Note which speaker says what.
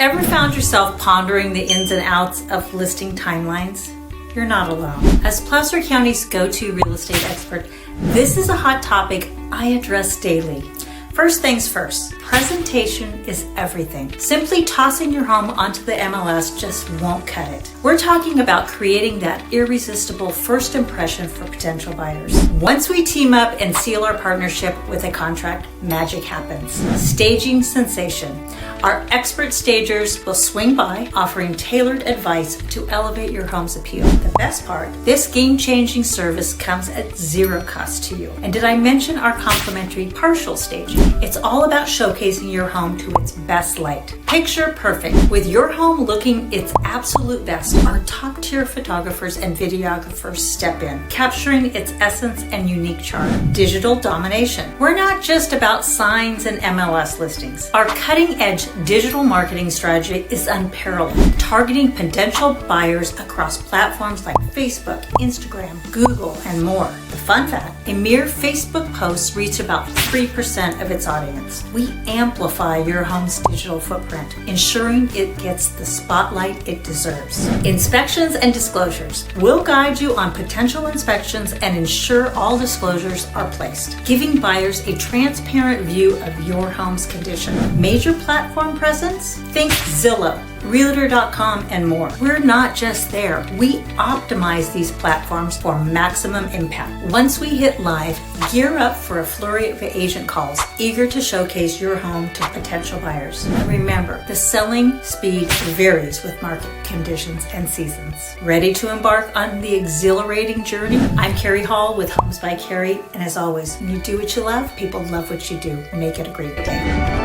Speaker 1: Ever found yourself pondering the ins and outs of listing timelines? You're not alone. As Placer County's go-to real estate expert, this is a hot topic I address daily. First things first, presentation is everything. Simply tossing your home onto the MLS just won't cut it. We're talking about creating that irresistible first impression for potential buyers. Once we team up and seal our partnership with a contract, magic happens. Staging sensation. Our expert stagers will swing by, offering tailored advice to elevate your home's appeal. The best part, this game-changing service comes at zero cost to you. And did I mention our complimentary partial staging? It's all about showcasing your home to its best light. Picture perfect. With your home looking its absolute best, our top-tier photographers and videographers step in, capturing its essence and unique charm. Digital domination. We're not just about signs and MLS listings. Our cutting-edge digital marketing strategy is unparalleled, targeting potential buyers across platforms like Facebook, Instagram, Google, and more. The fun fact, a mere Facebook post reaches about 3% of its audience. We amplify your home's digital footprint, ensuring it gets the spotlight it deserves. Inspections and disclosures. We'll guide you on potential inspections and ensure all disclosures are placed, giving buyers a transparent view of your home's condition. Major platform presence? Think Zillow, Realtor.com, and more. We're not just there. We optimize these platforms for maximum impact. Once we hit live, gear up for a flurry of agent calls, eager to showcase your home to potential buyers. And remember, the selling speed varies with market conditions and seasons. Ready to embark on the exhilarating journey? I'm Carrie Hall with Homes by Carrie, and as always, when you do what you love, people love what you do. Make it a great day.